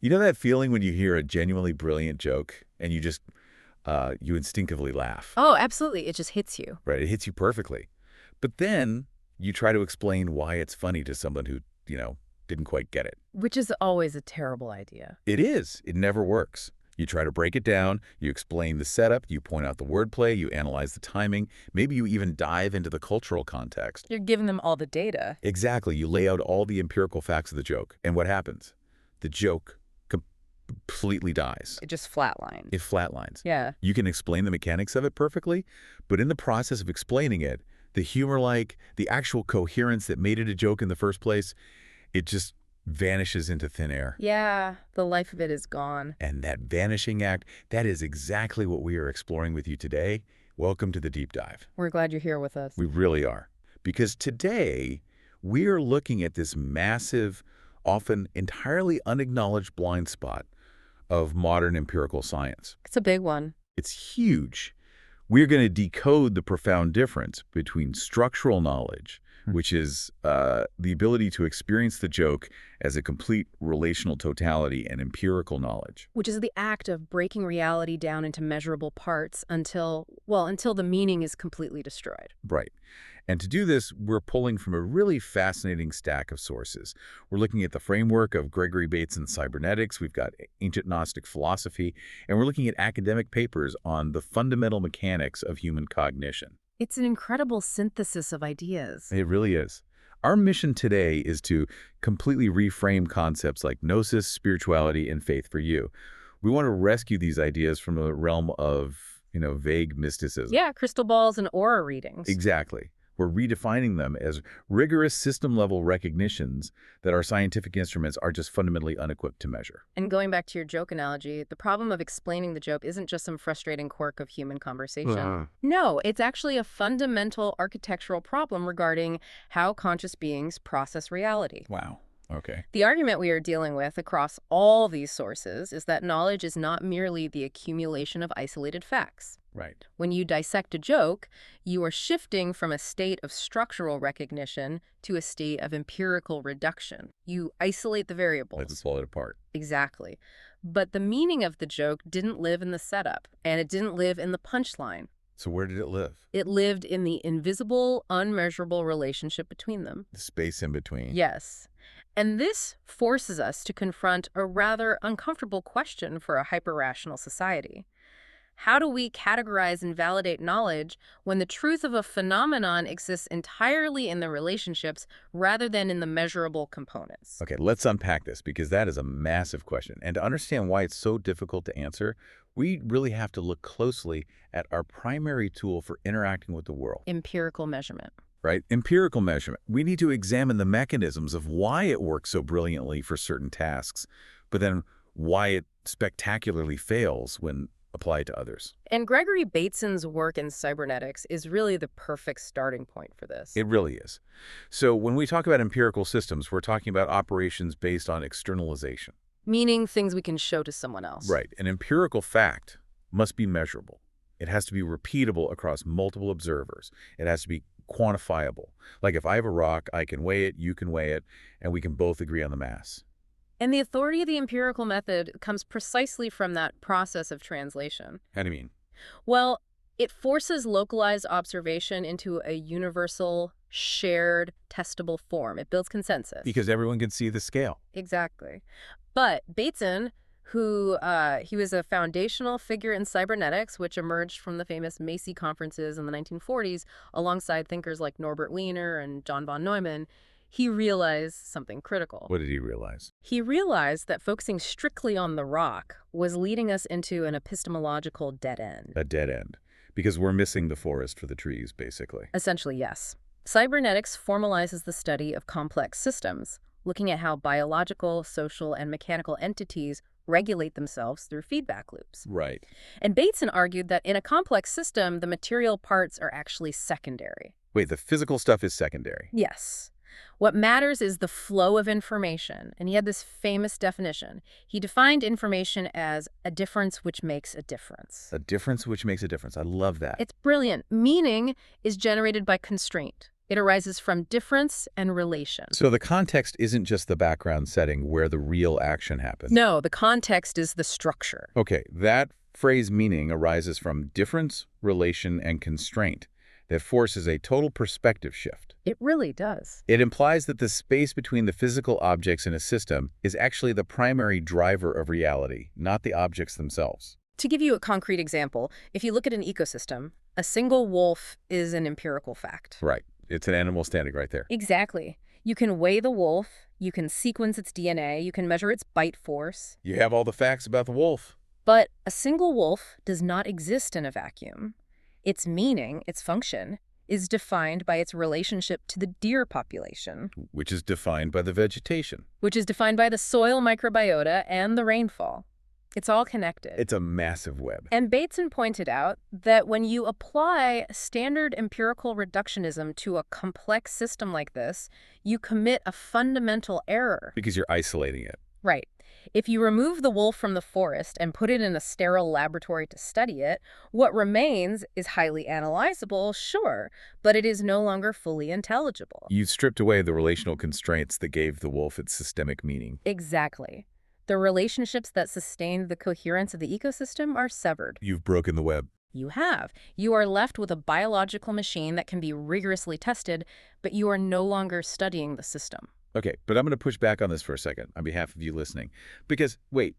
You know that feeling when you hear a genuinely brilliant joke and you just, you instinctively laugh, Oh, absolutely. It just hits you. right? It hits you perfectly. But then you try to explain why it's funny to someone who, didn't quite get it. Which is always a terrible idea. It is. It never works. You try to break it down, you explain the setup, you point out the wordplay, you analyze the timing, maybe you even dive into the cultural context. You're giving them all the data. Exactly. You lay out all the empirical facts of the joke. And what happens? The joke completely dies. It just flatlines. It flatlines. Yeah. You can explain the mechanics of it perfectly, but in the process of explaining it, the humor, the actual coherence that made it a joke in the first place, it just vanishes into thin air. Yeah, the life of it is gone. And that vanishing act, that is exactly what we are exploring with you today. Welcome to the deep dive. We're glad you're here with us. We really are. Because today, we are looking at this massive, often entirely unacknowledged blind spot of modern empirical science. It's a big one. It's huge. We're going to decode the profound difference between structural knowledge, which is the ability to experience the joke as a complete relational totality, and empirical knowledge. Which is the act of breaking reality down into measurable parts until the meaning is completely destroyed. Right. And to do this, we're pulling from a really fascinating stack of sources. We're looking at the framework of Gregory Bateson's cybernetics, we've got ancient Gnostic philosophy, and we're looking at academic papers on the fundamental mechanics of human cognition. It's an incredible synthesis of ideas. It really is. Our mission today is to completely reframe concepts like gnosis, spirituality, and faith for you. We want to rescue these ideas from the realm of, vague mysticism. Yeah, crystal balls and aura readings. Exactly. We're redefining them as rigorous system-level recognitions that our scientific instruments are just fundamentally unequipped to measure. And going back to your joke analogy, the problem of explaining the joke isn't just some frustrating quirk of human conversation. No, it's actually a fundamental architectural problem regarding how conscious beings process reality. Wow. Okay. The argument we are dealing with across all these sources is that knowledge is not merely the accumulation of isolated facts. Right. When you dissect a joke, you are shifting from a state of structural recognition to a state of empirical reduction. You isolate the variables. Let's pull it apart. Exactly. But the meaning of the joke didn't live in the setup, and it didn't live in the punchline. So where did it live? It lived in the invisible, unmeasurable relationship between them. The space in between. Yes. And this forces us to confront a rather uncomfortable question for a hyper-rational society. How do we categorize and validate knowledge when the truth of a phenomenon exists entirely in the relationships rather than in the measurable components? Okay, let's unpack this because that is a massive question. And to understand why it's so difficult to answer, we really have to look closely at our primary tool for interacting with the world. Empirical measurement. Right? Empirical measurement. We need to examine the mechanisms of why it works so brilliantly for certain tasks, but then why it spectacularly fails when applied to others. And Gregory Bateson's work in cybernetics is really the perfect starting point for this. It really is. So when we talk about empirical systems, we're talking about operations based on externalization. Meaning things we can show to someone else. Right. An empirical fact must be measurable. It has to be repeatable across multiple observers. It has to be quantifiable. Like if I have a rock, I can weigh it, you can weigh it, and we can both agree on the mass. And the authority of the empirical method comes precisely from that process of translation. How do you mean? Well, it forces localized observation into a universal, shared, testable form. It builds consensus. Because everyone can see the scale. Exactly. But Bateson, who he was a foundational figure in cybernetics, which emerged from the famous Macy conferences in the 1940s, alongside thinkers like Norbert Wiener and John von Neumann, he realized something critical. What did he realize? He realized that focusing strictly on the rock was leading us into an epistemological dead end. A dead end. Because we're missing the forest for the trees, basically. Essentially, yes. Cybernetics formalizes the study of complex systems, looking at how biological, social, and mechanical entities regulate themselves through feedback loops. Right. And Bateson argued that in a complex system, the material parts are actually secondary. Wait, the physical stuff is secondary? Yes. What matters is the flow of information, and he had this famous definition. He defined information as a difference which makes a difference. A difference which makes a difference. I love that. It's brilliant. Meaning is generated by constraint. It arises from difference and relation. So the context isn't just the background setting where the real action happens. No, the context is the structure. Okay, that phrase meaning arises from difference, relation, and constraint that forces a total perspective shift. It really does. It implies that the space between the physical objects in a system is actually the primary driver of reality, not the objects themselves. To give you a concrete example, if you look at an ecosystem, a single wolf is an empirical fact. Right. It's an animal standing right there. Exactly. You can weigh the wolf, you can sequence its DNA, you can measure its bite force. You have all the facts about the wolf. But a single wolf does not exist in a vacuum. Its meaning, its function, is defined by its relationship to the deer population, Which is defined by the vegetation. which is defined by the soil microbiota and the rainfall. It's all connected. It's a massive web. And Bateson pointed out that when you apply standard empirical reductionism to a complex system like this, you commit a fundamental error. Because you're isolating it. Right. If you remove the wolf from the forest and put it in a sterile laboratory to study it, what remains is highly analyzable, sure, but it is no longer fully intelligible. You've stripped away the relational constraints that gave the wolf its systemic meaning. Exactly. The relationships that sustain the coherence of the ecosystem are severed. You've broken the web. You have. You are left with a biological machine that can be rigorously tested, but you are no longer studying the system. Okay, but I'm going to push back on this for a second on behalf of you listening. Because, wait,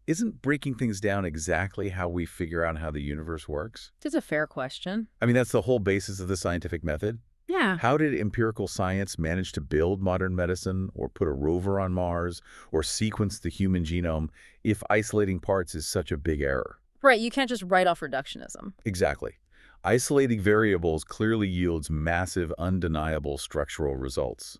isn't breaking things down exactly how we figure out how the universe works? It's a fair question. I mean, that's the whole basis of the scientific method. Yeah. How did empirical science manage to build modern medicine or put a rover on Mars or sequence the human genome if isolating parts is such a big error? Right, you can't just write off reductionism. Exactly. Isolating variables clearly yields massive, undeniable structural results.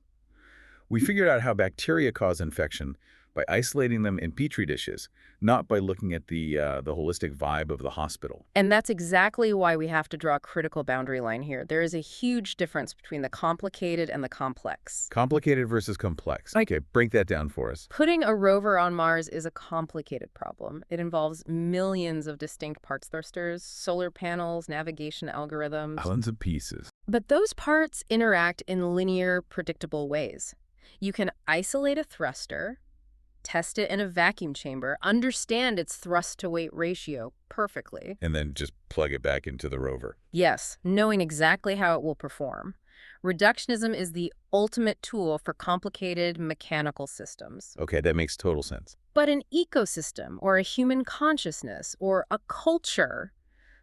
We figured out how bacteria cause infection by isolating them in petri dishes, not by looking at the holistic vibe of the hospital. And that's exactly why we have to draw a critical boundary line here. There is a huge difference between the complicated and the complex. Complicated versus complex. Okay, break that down for us. Putting a rover on Mars is a complicated problem. It involves millions of distinct parts thrusters, solar panels, navigation algorithms. Tons of pieces. But those parts interact in linear, predictable ways. You can isolate a thruster, test it in a vacuum chamber, understand its thrust-to-weight ratio perfectly. And then just plug it back into the rover. Yes, knowing exactly how it will perform. Reductionism is the ultimate tool for complicated mechanical systems. Okay, that makes total sense. But an ecosystem, or a human consciousness, or a culture,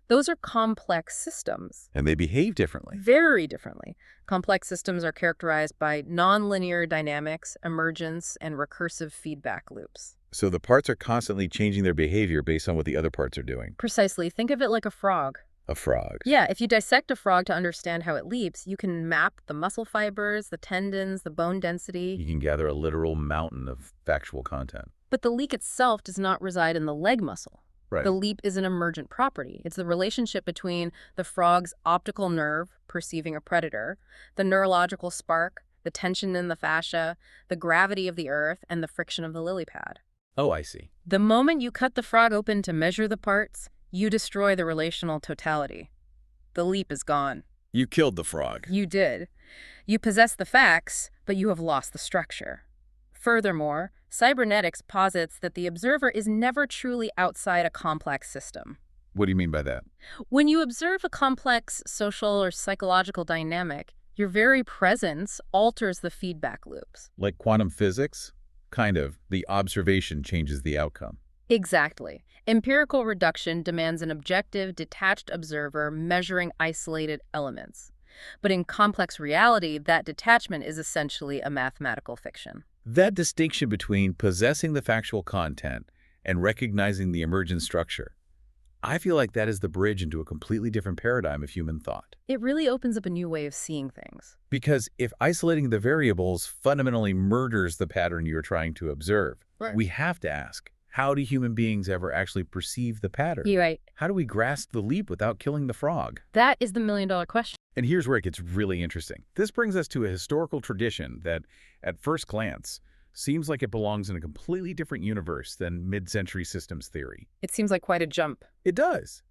those are complex systems. And they behave differently. Very differently. Complex systems are characterized by nonlinear dynamics, emergence, and recursive feedback loops. So the parts are constantly changing their behavior based on what the other parts are doing. Precisely. Think of it like a frog. A frog. Yeah, if you dissect a frog to understand how it leaps, you can map the muscle fibers, the tendons, the bone density. You can gather a literal mountain of factual content. But the leak itself does not reside in the leg muscle. Right. The leap is an emergent property. It's the relationship between the frog's optical nerve perceiving a predator, the neurological spark, the tension in the fascia, the gravity of the earth, and the friction of the lily pad. Oh, I see. The moment you cut the frog open to measure the parts, you destroy the relational totality. The leap is gone. You killed the frog. You did. You possess the facts, but you have lost the structure. Furthermore, cybernetics posits that the observer is never truly outside a complex system. What do you mean by that? When you observe a complex social or psychological dynamic, your very presence alters the feedback loops. Like quantum physics? Kind of. The observation changes the outcome. Exactly. Empirical reduction demands an objective, detached observer measuring isolated elements. But in complex reality, that detachment is essentially a mathematical fiction. That distinction between possessing the factual content and recognizing the emergent structure, I feel like that is the bridge into a completely different paradigm of human thought. It really opens up a new way of seeing things. Because if isolating the variables fundamentally murders the pattern you're trying to observe, we have to ask, how do human beings ever actually perceive the pattern? You're right. How do we grasp the leap without killing the frog? That is the million-dollar question. And here's where it gets really interesting. This brings us to a historical tradition that, at first glance, seems like it belongs in a completely different universe than mid-century systems theory. It seems like quite a jump. It does.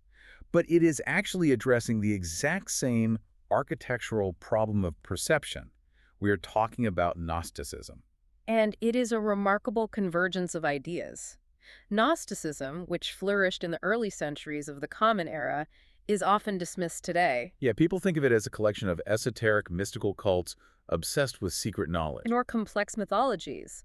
But it is actually addressing the exact same architectural problem of perception. We are talking about Gnosticism. And it is a remarkable convergence of ideas. Gnosticism, which flourished in the early centuries of the Common Era, is often dismissed today, Yeah, people think of it as a collection of esoteric, mystical cults obsessed with secret knowledge. nor complex mythologies.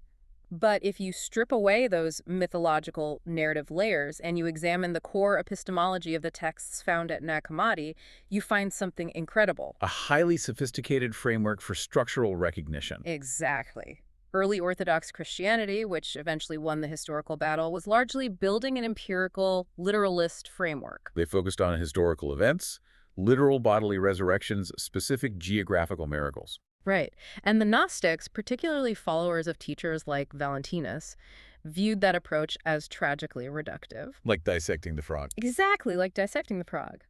But if you strip away those mythological narrative layers and you examine the core epistemology of the texts found at Nag Hammadi, you find something incredible. A highly sophisticated framework for structural recognition. Exactly. Early Orthodox Christianity, which eventually won the historical battle, was largely building an empirical, literalist framework. They focused on historical events, literal bodily resurrections, specific geographical miracles. Right. And the Gnostics, particularly followers of teachers like Valentinus, viewed that approach as tragically reductive. Like dissecting the frog. Exactly, like dissecting the frog.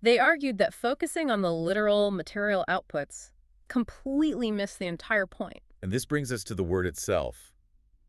They argued that focusing on the literal material outputs completely missed the entire point. And this brings us to the word itself.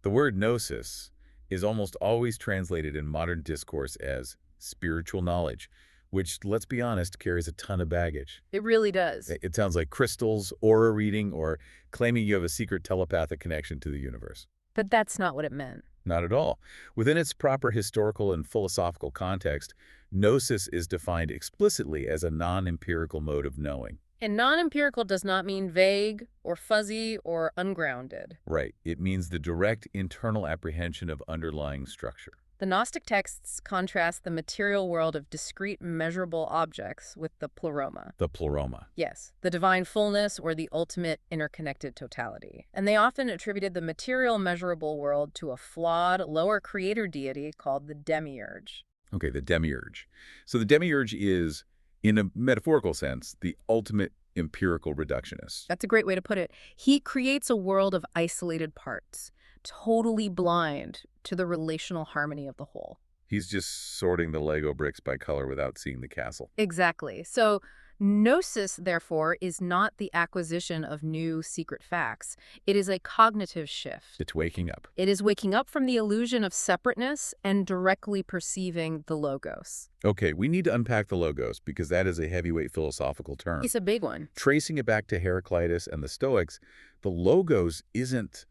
The word gnosis is almost always translated in modern discourse as spiritual knowledge, which, let's be honest, carries a ton of baggage. It really does. It sounds like crystals, aura reading, or claiming you have a secret telepathic connection to the universe. But that's not what it meant. Not at all. Within its proper historical and philosophical context, gnosis is defined explicitly as a non-empirical mode of knowing. And non-empirical does not mean vague or fuzzy or ungrounded. Right. It means the direct internal apprehension of underlying structure. The Gnostic texts contrast the material world of discrete, measurable objects with the pleroma. The pleroma. Yes, the divine fullness or the ultimate interconnected totality. And they often attributed the material, measurable world to a flawed, lower creator deity called the demiurge. Okay, the demiurge. So the demiurge is, in a metaphorical sense, the ultimate empirical reductionist. That's a great way to put it. He creates a world of isolated parts, totally blind to the relational harmony of the whole. He's just sorting the Lego bricks by color without seeing the castle. Exactly. So gnosis, therefore, is not the acquisition of new secret facts. It is a cognitive shift. It's waking up. It is waking up from the illusion of separateness and directly perceiving the logos. Okay, we need to unpack the logos because that is a heavyweight philosophical term. It's a big one. Tracing it back to Heraclitus and the Stoics, the logos isn't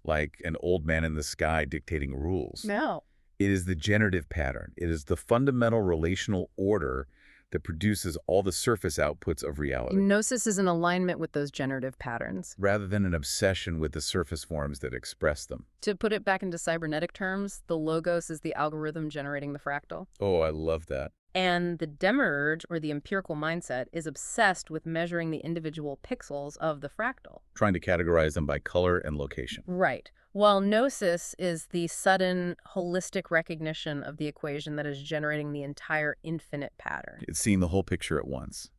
like an old man in the sky dictating rules. No. It is the generative pattern. It is the fundamental relational order that produces all the surface outputs of reality, Gnosis is in alignment with those generative patterns. rather than an obsession with the surface forms that express them. To put it back into cybernetic terms, the logos is the algorithm generating the fractal. Oh, I love that. And the demiurge, or the empirical mindset, is obsessed with measuring the individual pixels of the fractal. Trying to categorize them by color and location. Right. While gnosis is the sudden, holistic recognition of the equation that is generating the entire infinite pattern. It's seeing the whole picture at once.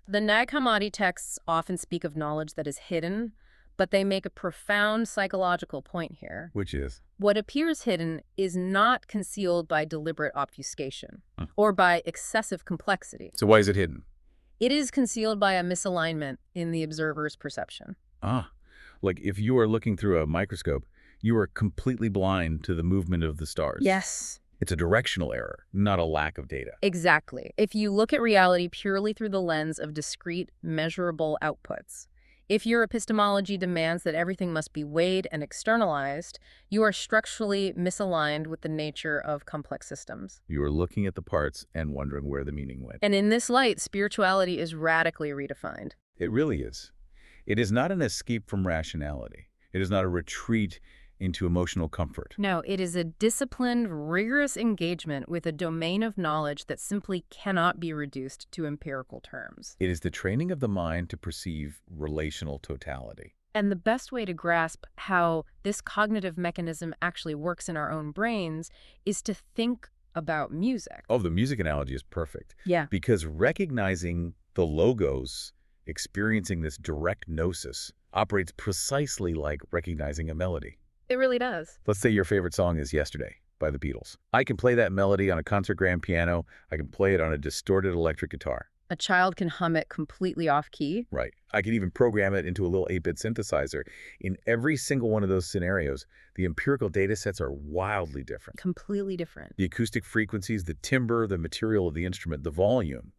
The Nag Hammadi texts often speak of knowledge that is hidden, but they make a profound psychological point here. Which is? What appears hidden is not concealed by deliberate obfuscation Hmm. or by excessive complexity. So why is it hidden? It is concealed by a misalignment in the observer's perception. Like if you are looking through a microscope, you are completely blind to the movement of the stars. Yes. It's a directional error, not a lack of data. Exactly. If you look at reality purely through the lens of discrete, measurable outputs, if your epistemology demands that everything must be weighed and externalized, you are structurally misaligned with the nature of complex systems. You are looking at the parts and wondering where the meaning went. And in this light, spirituality is radically redefined. It really is. It is not an escape from rationality. It is not a retreat into emotional comfort. No, it is a disciplined, rigorous engagement with a domain of knowledge that simply cannot be reduced to empirical terms. It is the training of the mind to perceive relational totality. And the best way to grasp how this cognitive mechanism actually works in our own brains is to think about music. Oh, the music analogy is perfect. Yeah. Because recognizing the logos, experiencing this direct gnosis, operates precisely like recognizing a melody. It really does. Let's say your favorite song is Yesterday by the Beatles. I can play that melody on a concert grand piano. I can play it on a distorted electric guitar. A child can hum it completely off-key. Right. I can even program it into a little 8-bit synthesizer. In every single one of those scenarios, the empirical data sets are wildly different. Completely different. The acoustic frequencies, the timbre, the material of the instrument, the volume.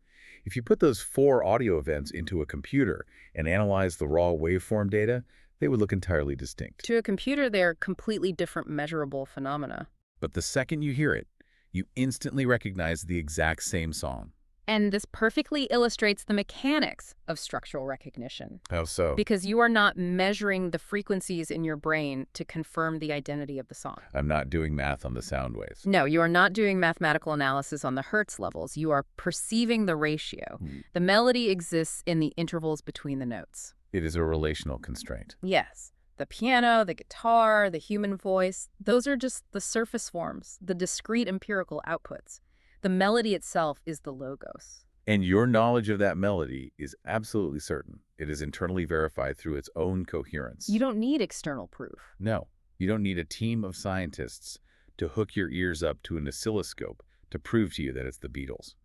If you put those 4 audio events into a computer and analyze the raw waveform data, they would look entirely distinct. To a computer, they're completely different measurable phenomena. But the second you hear it, you instantly recognize the exact same song. And this perfectly illustrates the mechanics of structural recognition. How so? Because you are not measuring the frequencies in your brain to confirm the identity of the song. I'm not doing math on the sound waves. No, you are not doing mathematical analysis on the hertz levels. You are perceiving the ratio. The melody exists in the intervals between the notes. It is a relational constraint. Yes. The piano, the guitar, the human voice, those are just the surface forms, the discrete empirical outputs. The melody itself is the logos. And your knowledge of that melody is absolutely certain. It is internally verified through its own coherence. You don't need external proof. No, you don't need a team of scientists to hook your ears up to an oscilloscope to prove to you that it's the Beatles.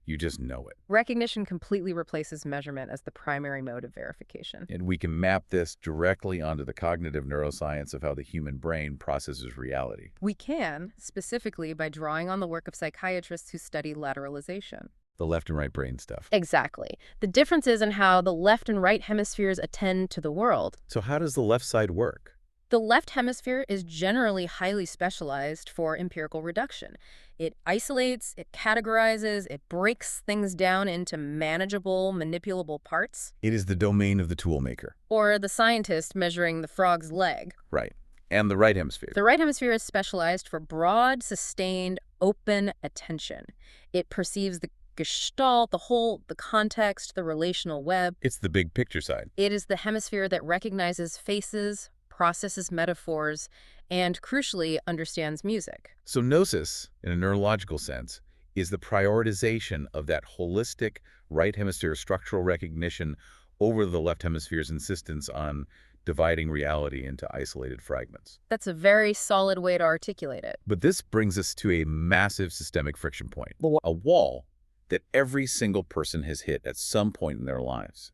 You just know it. Recognition completely replaces measurement as the primary mode of verification. And we can map this directly onto the cognitive neuroscience of how the human brain processes reality. We can, specifically by drawing on the work of psychiatrists who study lateralization. The left and right brain stuff. Exactly. The difference is in how the left and right hemispheres attend to the world. So how does the left side work? The left hemisphere is generally highly specialized for empirical reduction. It isolates, it categorizes, it breaks things down into manageable, manipulable parts. It is the domain of the toolmaker. Or the scientist measuring the frog's leg. Right. And the right hemisphere. The right hemisphere is specialized for broad, sustained, open attention. It perceives the gestalt, the whole, the context, the relational web. It's the big picture side. It is the hemisphere that recognizes faces, processes metaphors, and, crucially, understands music. So gnosis, in a neurological sense, is the prioritization of that holistic right hemisphere structural recognition over the left hemisphere's insistence on dividing reality into isolated fragments. That's a very solid way to articulate it. But this brings us to a massive systemic friction point, a wall that every single person has hit at some point in their lives.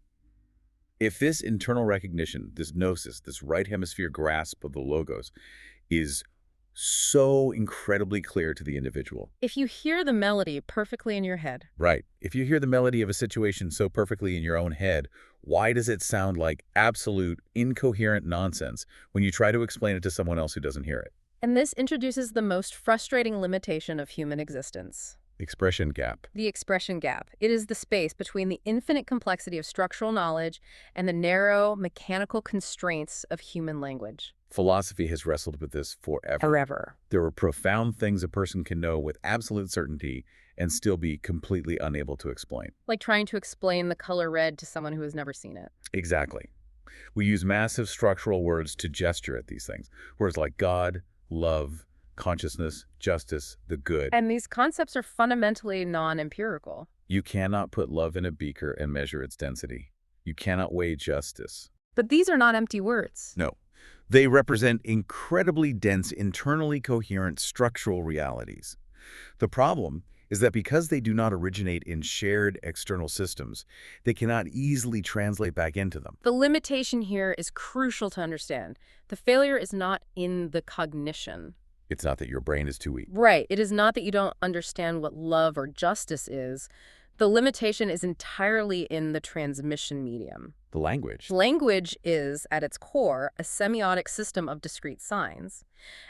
If this internal recognition, this gnosis, this right hemisphere grasp of the logos is so incredibly clear to the individual. If you hear the melody perfectly in your head. Right. If you hear the melody of a situation so perfectly in your own head, why does it sound like absolute incoherent nonsense when you try to explain it to someone else who doesn't hear it? And this introduces the most frustrating limitation of human existence. Expression gap. The expression gap. It is the space between the infinite complexity of structural knowledge and the narrow, mechanical constraints of human language. Philosophy has wrestled with this forever. Forever. There are profound things a person can know with absolute certainty and still be completely unable to explain. Like trying to explain the color red to someone who has never seen it. Exactly. We use massive structural words to gesture at these things. Words like God, love, consciousness, justice, the good. And these concepts are fundamentally non-empirical. You cannot put love in a beaker and measure its density. You cannot weigh justice. But these are not empty words. No. They represent incredibly dense, internally coherent structural realities. The problem is that because they do not originate in shared external systems, they cannot easily translate back into them. The limitation here is crucial to understand. The failure is not in the cognition. It's not that your brain is too weak. Right. It is not that you don't understand what love or justice is. The limitation is entirely in the transmission medium. The language. Language is, at its core, a semiotic system of discrete signs.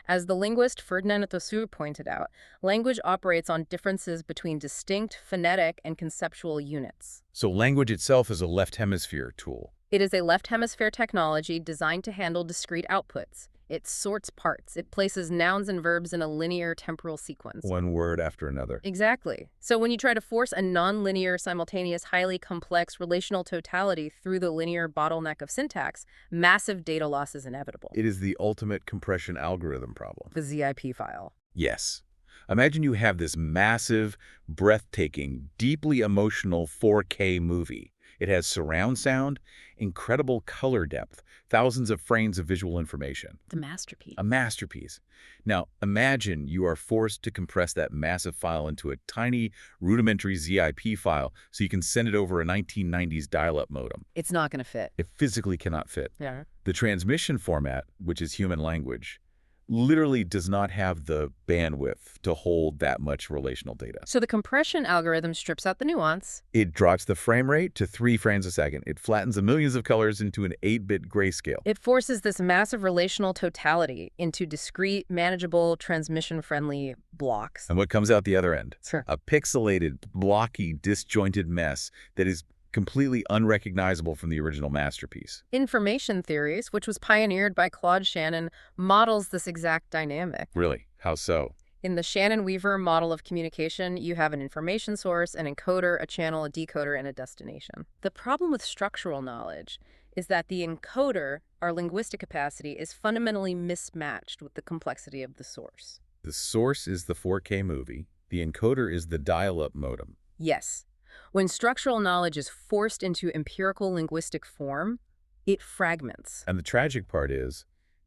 As the linguist Ferdinand Saussure pointed out, language operates on differences between distinct phonetic and conceptual units. So language itself is a left hemisphere tool. It is a left hemisphere technology designed to handle discrete outputs. It sorts parts. It places nouns and verbs in a linear temporal sequence. One word after another. Exactly. So when you try to force a nonlinear, simultaneous, highly complex relational totality through the linear bottleneck of syntax, massive data loss is inevitable. It is the ultimate compression algorithm problem. The ZIP file. Yes. Imagine you have this massive, breathtaking, deeply emotional 4K movie. It has surround sound, incredible color depth, thousands of frames of visual information. The masterpiece. A masterpiece. Now, imagine you are forced to compress that massive file into a tiny, rudimentary ZIP file so you can send it over a 1990s dial-up modem. It's not going to fit. It physically cannot fit. Yeah. The transmission format, which is human language, literally does not have the bandwidth to hold that much relational data. So the compression algorithm strips out the nuance. It drops the frame rate to 3 frames a second. It flattens the millions of colors into an 8-bit grayscale. It forces this massive relational totality into discrete, manageable, transmission-friendly blocks. And what comes out the other end? Sure. A pixelated, blocky, disjointed mess that is completely unrecognizable from the original masterpiece. Information theories, which was pioneered by Claude Shannon, models this exact dynamic. Really? How so? In the Shannon-Weaver model of communication, you have an information source, an encoder, a channel, a decoder, and a destination. The problem with structural knowledge is that the encoder, our linguistic capacity, is fundamentally mismatched with the complexity of the source. The source is the 4K movie. The encoder is the dial-up modem. Yes. When structural knowledge is forced into empirical linguistic form, it fragments. And the tragic part is,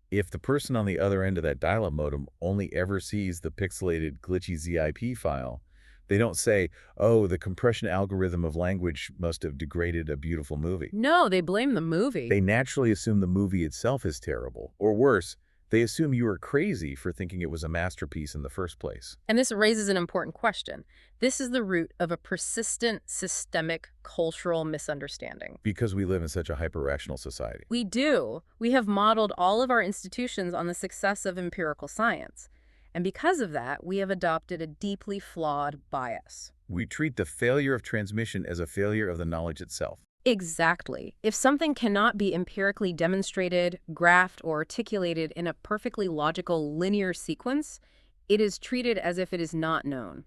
if the person on the other end of that dial-up modem only ever sees the pixelated, glitchy ZIP file, they don't say, oh, the compression algorithm of language must have degraded a beautiful movie. No, they blame the movie. They naturally assume the movie itself is terrible. Or worse, they assume you are crazy for thinking it was a masterpiece in the first place. And this raises an important question. This is the root of a persistent, systemic, cultural misunderstanding. Because we live in such a hyper-rational society. We do. We have modeled all of our institutions on the success of empirical science. And because of that, we have adopted a deeply flawed bias. We treat the failure of transmission as a failure of the knowledge itself. Exactly. If something cannot be empirically demonstrated, graphed, or articulated in a perfectly logical linear sequence, it is treated as if it is not known.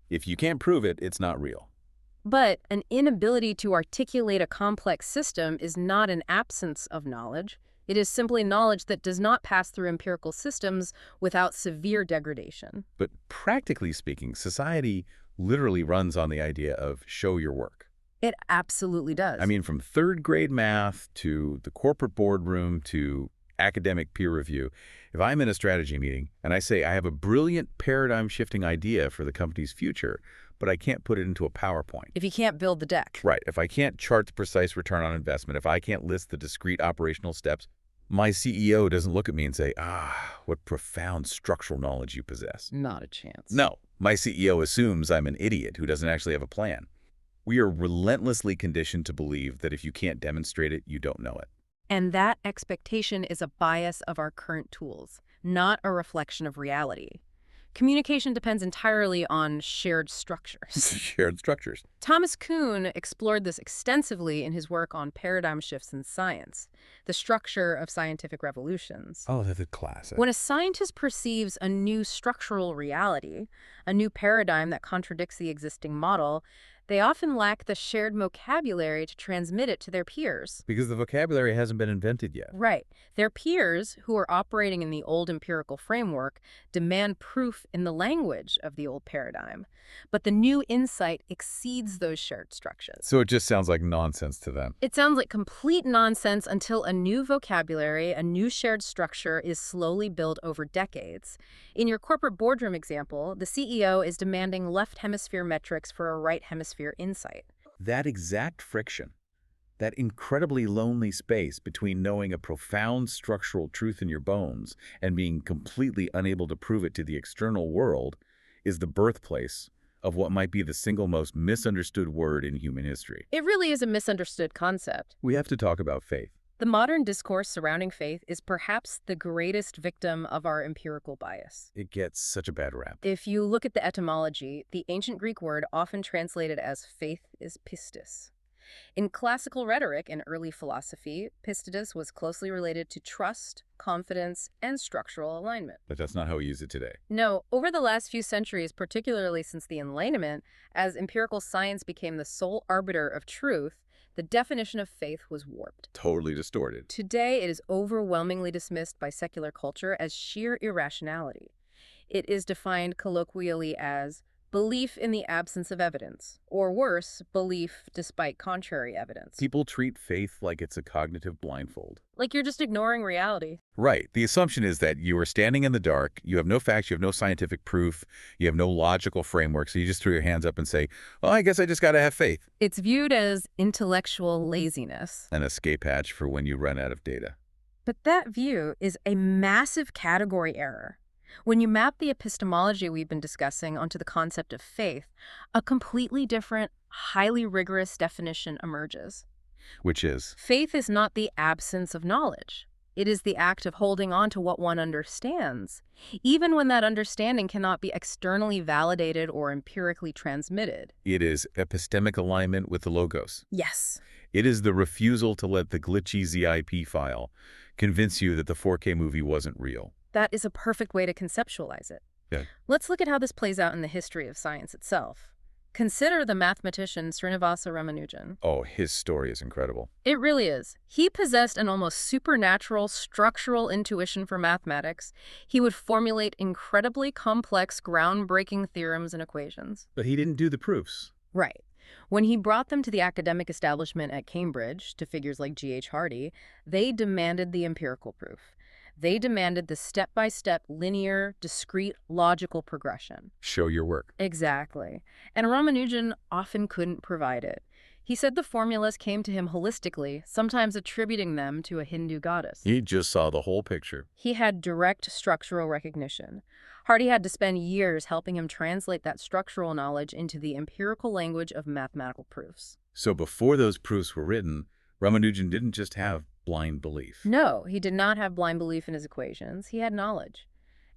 If you can't prove it, it's not real. But an inability to articulate a complex system is not an absence of knowledge. It is simply knowledge that does not pass through empirical systems without severe degradation. But practically speaking, society literally runs on the idea of show your work. It absolutely does. I mean, from third-grade math to the corporate boardroom to academic peer review, if I'm in a strategy meeting and I say I have a brilliant paradigm-shifting idea for the company's future, but I can't put it into a PowerPoint. If you can't build the deck. Right. If I can't chart the precise return on investment, if I can't list the discrete operational steps, my CEO doesn't look at me and say, what profound structural knowledge you possess. Not a chance. No. My CEO assumes I'm an idiot who doesn't actually have a plan. We are relentlessly conditioned to believe that if you can't demonstrate it, you don't know it. And that expectation is a bias of our current tools, not a reflection of reality. Communication depends entirely on shared structures. Shared structures. Thomas Kuhn explored this extensively in his work on paradigm shifts in science, the structure of scientific revolutions. Oh, that's a classic. When a scientist perceives a new structural reality, a new paradigm that contradicts the existing model, they often lack the shared vocabulary to transmit it to their peers. Because the vocabulary hasn't been invented yet. Right. Their peers, who are operating in the old empirical framework, demand proof in the language of the old paradigm. But the new insight exceeds those shared structures. So it just sounds like nonsense to them. It sounds like complete nonsense until a new vocabulary, a new shared structure is slowly built over decades. In your corporate boardroom example, the CEO is demanding left hemisphere metrics for a right hemisphere insight. That exact friction, that incredibly lonely space between knowing a profound structural truth in your bones and being completely unable to prove it to the external world, is the birthplace of what might be the single most misunderstood word in human history. It really is a misunderstood concept. We have to talk about faith. The modern discourse surrounding faith is perhaps the greatest victim of our empirical bias. It gets such a bad rap. If you look at the etymology, the ancient Greek word often translated as faith is pistis. In classical rhetoric and early philosophy, pistis was closely related to trust, confidence, and structural alignment. But that's not how we use it today. No, over the last few centuries, particularly since the Enlightenment, as empirical science became the sole arbiter of truth, the definition of faith was warped. Totally distorted. Today, it is overwhelmingly dismissed by secular culture as sheer irrationality. It is defined colloquially as belief in the absence of evidence, or worse, belief despite contrary evidence. People treat faith like it's a cognitive blindfold. Like you're just ignoring reality. Right. The assumption is that you are standing in the dark, you have no facts, you have no scientific proof, you have no logical framework, so you just throw your hands up and say, well, I guess I just gotta have faith. It's viewed as intellectual laziness. An escape hatch for when you run out of data. But that view is a massive category error. When you map the epistemology we've been discussing onto the concept of faith, a completely different, highly rigorous definition emerges. Which is, Faith is not the absence of knowledge. It is the act of holding on to what one understands, even when that understanding cannot be externally validated or empirically transmitted. it is epistemic alignment with the logos. Yes. It is the refusal to let the glitchy ZIP file convince you that the 4K movie wasn't real. That is a perfect way to conceptualize it. Yeah. Let's look at how this plays out in the history of science itself. Consider the mathematician Srinivasa Ramanujan. Oh, his story is incredible. It really is. He possessed an almost supernatural structural intuition for mathematics. He would formulate incredibly complex, groundbreaking theorems and equations. But he didn't do the proofs. Right. When he brought them to the academic establishment at Cambridge, to figures like G.H. Hardy, they demanded the empirical proof. They demanded the step-by-step, linear, discrete, logical progression. Show your work. Exactly. And Ramanujan often couldn't provide it. He said the formulas came to him holistically, sometimes attributing them to a Hindu goddess. He just saw the whole picture. He had direct structural recognition. Hardy had to spend years helping him translate that structural knowledge into the empirical language of mathematical proofs. So before those proofs were written, Ramanujan didn't just have blind belief. No, he did not have blind belief in his equations. He had knowledge.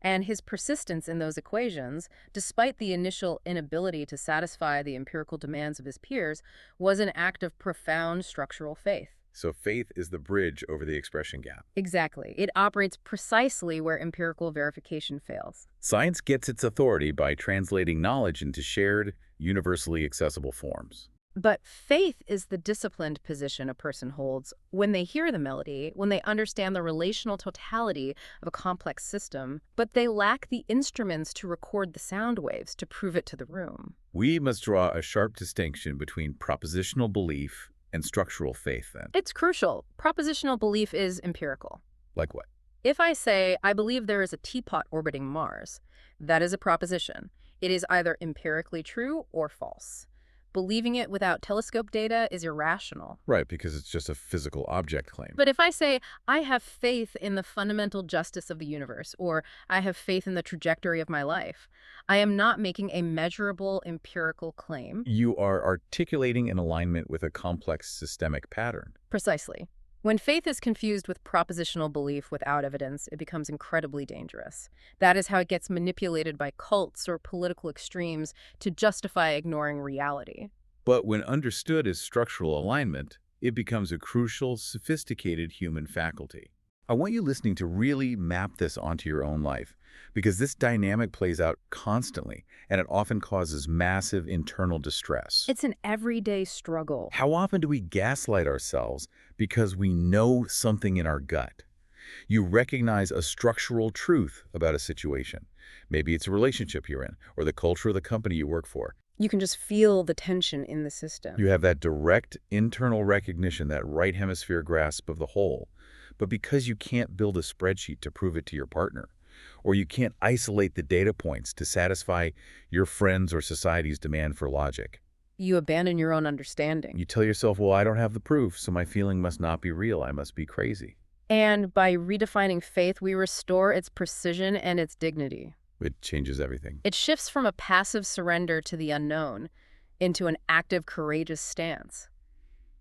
And his persistence in those equations, despite the initial inability to satisfy the empirical demands of his peers, was an act of profound structural faith. So faith is the bridge over the expression gap. Exactly. It operates precisely where empirical verification fails. Science gets its authority by translating knowledge into shared, universally accessible forms. But faith is the disciplined position a person holds when they hear the melody, when they understand the relational totality of a complex system, but they lack the instruments to record the sound waves to prove it to the room. We must draw a sharp distinction between propositional belief and structural faith, then. It's crucial. Propositional belief is empirical. Like what? If I say, I believe there is a teapot orbiting Mars, that is a proposition. It is either empirically true or false. Believing it without telescope data is irrational. Right, because it's just a physical object claim. But if I say, I have faith in the fundamental justice of the universe, or I have faith in the trajectory of my life, I am not making a measurable empirical claim. You are articulating an alignment with a complex systemic pattern. Precisely. When faith is confused with propositional belief without evidence, it becomes incredibly dangerous. That is how it gets manipulated by cults or political extremes to justify ignoring reality. But when understood as structural alignment, it becomes a crucial, sophisticated human faculty. I want you listening to really map this onto your own life, because this dynamic plays out constantly, and it often causes massive internal distress. It's an everyday struggle. How often do we gaslight ourselves because we know something in our gut? You recognize a structural truth about a situation. Maybe it's a relationship you're in, or the culture of the company you work for. You can just feel the tension in the system. You have that direct internal recognition, that right hemisphere grasp of the whole. But because you can't build a spreadsheet to prove it to your partner, or you can't isolate the data points to satisfy your friends or society's demand for logic, You abandon your own understanding. you tell yourself, well, I don't have the proof, so my feeling must not be real. I must be crazy. And by redefining faith, we restore its precision and its dignity. It changes everything. It shifts from a passive surrender to the unknown into an active, courageous stance.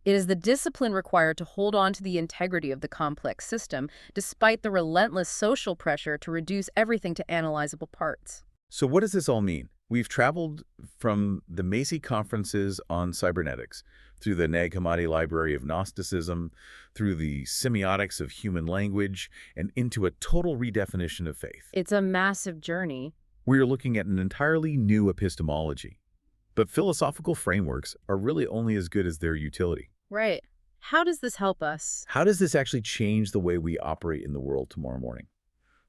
It is the discipline required to hold on to the integrity of the complex system, despite the relentless social pressure to reduce everything to analyzable parts. So what does this all mean? We've traveled from the Macy conferences on cybernetics, through the Nag Hammadi library of Gnosticism, through the semiotics of human language, and into a total redefinition of faith. It's a massive journey. We are looking at an entirely new epistemology. But philosophical frameworks are really only as good as their utility. Right. How does this help us? How does this actually change the way we operate in the world tomorrow morning?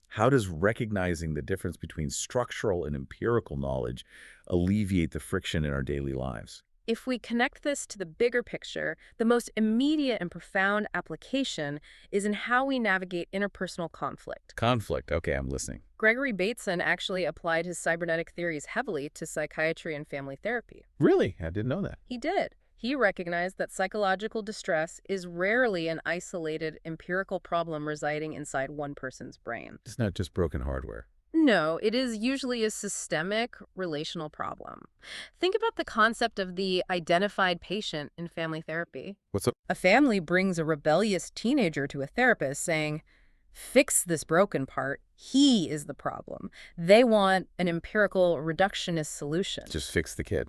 How does recognizing the difference between structural and empirical knowledge alleviate the friction in our daily lives? If we connect this to the bigger picture, the most immediate and profound application is in how we navigate interpersonal conflict. Conflict. Okay, I'm listening. Gregory Bateson actually applied his cybernetic theories heavily to psychiatry and family therapy. Really? I didn't know that. He did. He recognized that psychological distress is rarely an isolated empirical problem residing inside one person's brain. It's not just broken hardware. No, it is usually a systemic relational problem. Think about the concept of the identified patient in family therapy. What's up? A family brings a rebellious teenager to a therapist saying, "Fix this broken part. He is the problem." They want an empirical reductionist solution. Just fix the kid.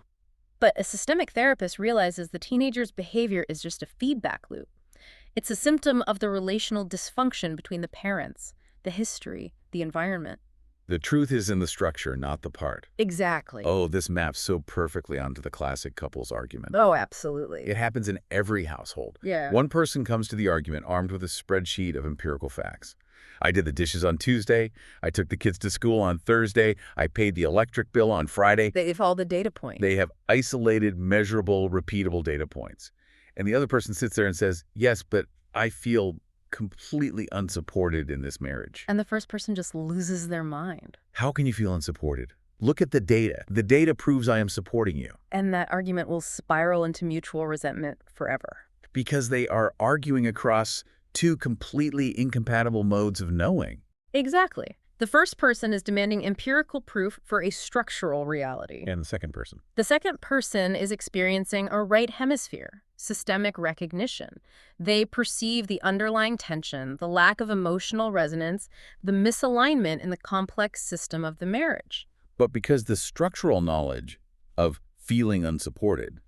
But a systemic therapist realizes the teenager's behavior is just a feedback loop. It's a symptom of the relational dysfunction between the parents, the history, the environment. The truth is in the structure, not the part. Exactly. Oh, this maps so perfectly onto the classic couples argument. Oh, absolutely. It happens in every household. Yeah. One person comes to the argument armed with a spreadsheet of empirical facts. I did the dishes on Tuesday. I took the kids to school on Thursday. I paid the electric bill on Friday. They have all the data points. They have isolated, measurable, repeatable data points. And the other person sits there and says, yes, but I feel completely unsupported in this marriage. And the first person just loses their mind. How can you feel unsupported? Look at the data. The data proves I am supporting you. And that argument will spiral into mutual resentment forever. Because they are arguing across two completely incompatible modes of knowing. Exactly. The first person is demanding empirical proof for a structural reality. And the second person. The second person is experiencing a right hemisphere, systemic recognition. They perceive the underlying tension, the lack of emotional resonance, the misalignment in the complex system of the marriage. But because the structural knowledge of feeling unsupported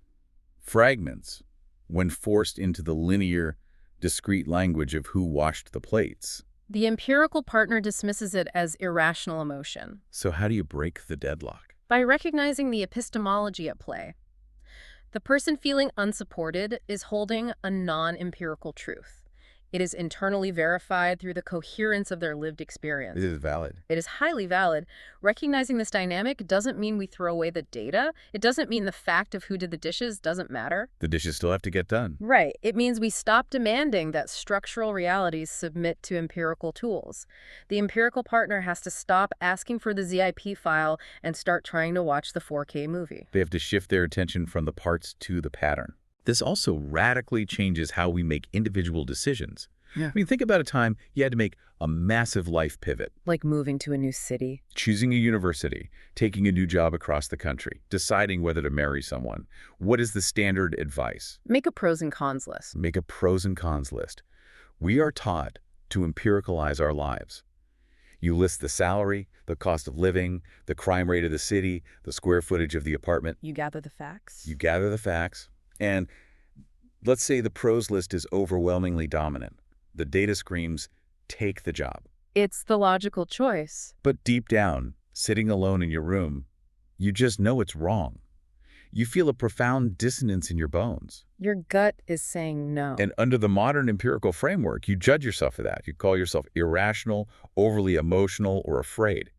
fragments when forced into the linear, discrete language of who washed the plates. The empirical partner dismisses it as irrational emotion. So how do you break the deadlock? By recognizing the epistemology at play. The person feeling unsupported is holding a non-empirical truth. It is internally verified through the coherence of their lived experience. It is valid. It is highly valid. Recognizing this dynamic doesn't mean we throw away the data. It doesn't mean the fact of who did the dishes doesn't matter. The dishes still have to get done. Right. It means we stop demanding that structural realities submit to empirical tools. The empirical partner has to stop asking for the ZIP file and start trying to watch the 4K movie. They have to shift their attention from the parts to the pattern. This also radically changes how we make individual decisions. Yeah. I mean, think about a time you had to make a massive life pivot. Like moving to a new city. Choosing a university, taking a new job across the country, deciding whether to marry someone. What is the standard advice? Make a pros and cons list. Make a pros and cons list. We are taught to empiricalize our lives. You list the salary, the cost of living, the crime rate of the city, the square footage of the apartment. You gather the facts. You gather the facts. And let's say the pros list is overwhelmingly dominant. The data screams, take the job. It's the logical choice. But deep down, sitting alone in your room, you just know it's wrong. You feel a profound dissonance in your bones. Your gut is saying no. And under the modern empirical framework, you judge yourself for that. You call yourself irrational, overly emotional, or afraid.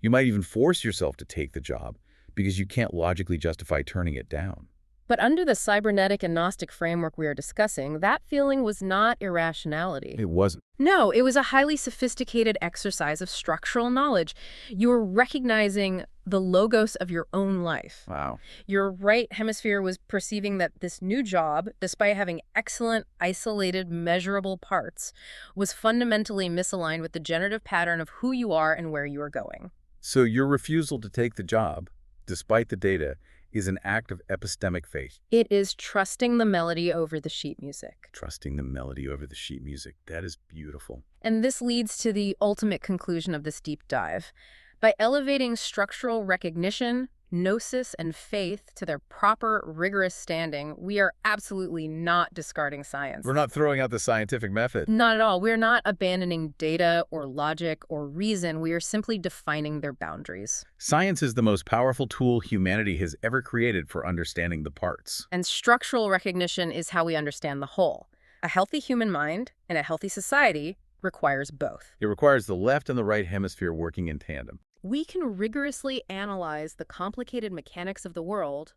You might even force yourself to take the job because you can't logically justify turning it down. But under the cybernetic and Gnostic framework we are discussing, that feeling was not irrationality. It wasn't. No, it was a highly sophisticated exercise of structural knowledge. You were recognizing the logos of your own life. Wow. Your right hemisphere was perceiving that this new job, despite having excellent, isolated, measurable parts, was fundamentally misaligned with the generative pattern of who you are and where you are going. So your refusal to take the job, despite the data, is an act of epistemic faith. It is trusting the melody over the sheet music. Trusting the melody over the sheet music. That is beautiful. And this leads to the ultimate conclusion of this deep dive. By elevating structural recognition, gnosis, and faith to their proper, rigorous standing, we are absolutely not discarding science. We're not throwing out the scientific method. Not at all. We're not abandoning data or logic or reason. We are simply defining their boundaries. Science is the most powerful tool humanity has ever created for understanding the parts. And structural recognition is how we understand the whole. A healthy human mind and a healthy society requires both. It requires the left and the right hemisphere working in tandem. We can rigorously analyze the complicated mechanics of the world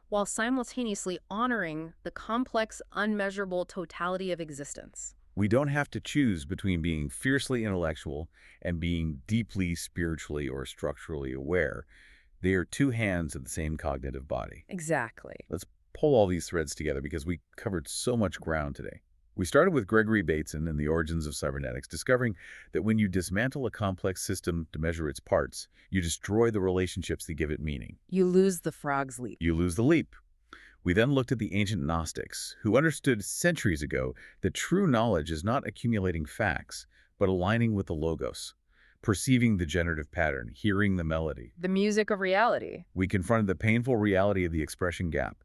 while simultaneously honoring the complex, unmeasurable totality of existence. We don't have to choose between being fiercely intellectual and being deeply spiritually or structurally aware. They are two hands of the same cognitive body. Exactly. Let's pull all these threads together because we covered so much ground today. We started with Gregory Bateson and the origins of cybernetics, discovering that when you dismantle a complex system to measure its parts, you destroy the relationships that give it meaning. You lose the frog's leap. You lose the leap. We then looked at the ancient Gnostics, who understood centuries ago that true knowledge is not accumulating facts, but aligning with the logos, perceiving the generative pattern, hearing the melody. The music of reality. We confronted the painful reality of the expression gap,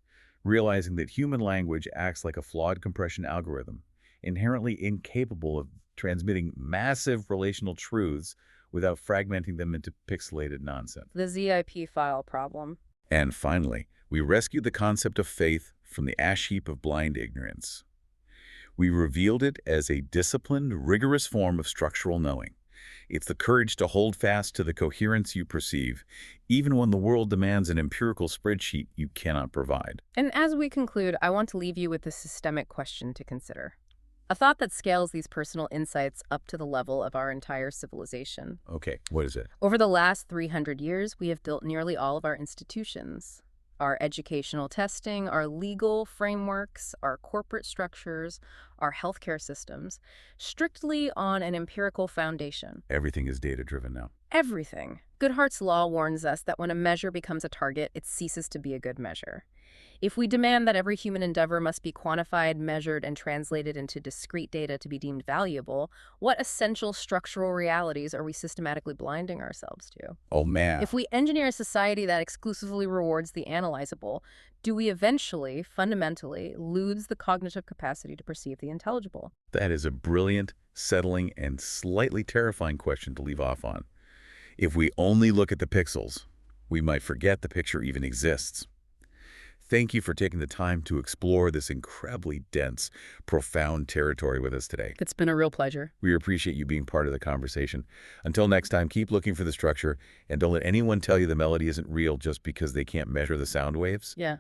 realizing that human language acts like a flawed compression algorithm, inherently incapable of transmitting massive relational truths without fragmenting them into pixelated nonsense. The ZIP file problem. And finally, we rescued the concept of faith from the ash heap of blind ignorance. We revealed it as a disciplined, rigorous form of structural knowing. It's the courage to hold fast to the coherence you perceive, even when the world demands an empirical spreadsheet you cannot provide. And as we conclude, I want to leave you with a systemic question to consider. A thought that scales these personal insights up to the level of our entire civilization. Okay, what is it? Over the last 300 years, we have built nearly all of our institutions. Our educational testing, our legal frameworks, our corporate structures, our healthcare systems, strictly on an empirical foundation. Everything is data-driven now. Everything. Goodhart's law warns us that when a measure becomes a target, it ceases to be a good measure. If we demand that every human endeavor must be quantified, measured, and translated into discrete data to be deemed valuable, what essential structural realities are we systematically blinding ourselves to? Oh, man. If we engineer a society that exclusively rewards the analyzable, do we eventually, fundamentally, lose the cognitive capacity to perceive the intelligible? That is a brilliant, settling, and slightly terrifying question to leave off on. If we only look at the pixels, we might forget the picture even exists. Thank you for taking the time to explore this incredibly dense, profound territory with us today. It's been a real pleasure. We appreciate you being part of the conversation. Until next time, keep looking for the structure, and don't let anyone tell you the melody isn't real just because they can't measure the sound waves. Yeah.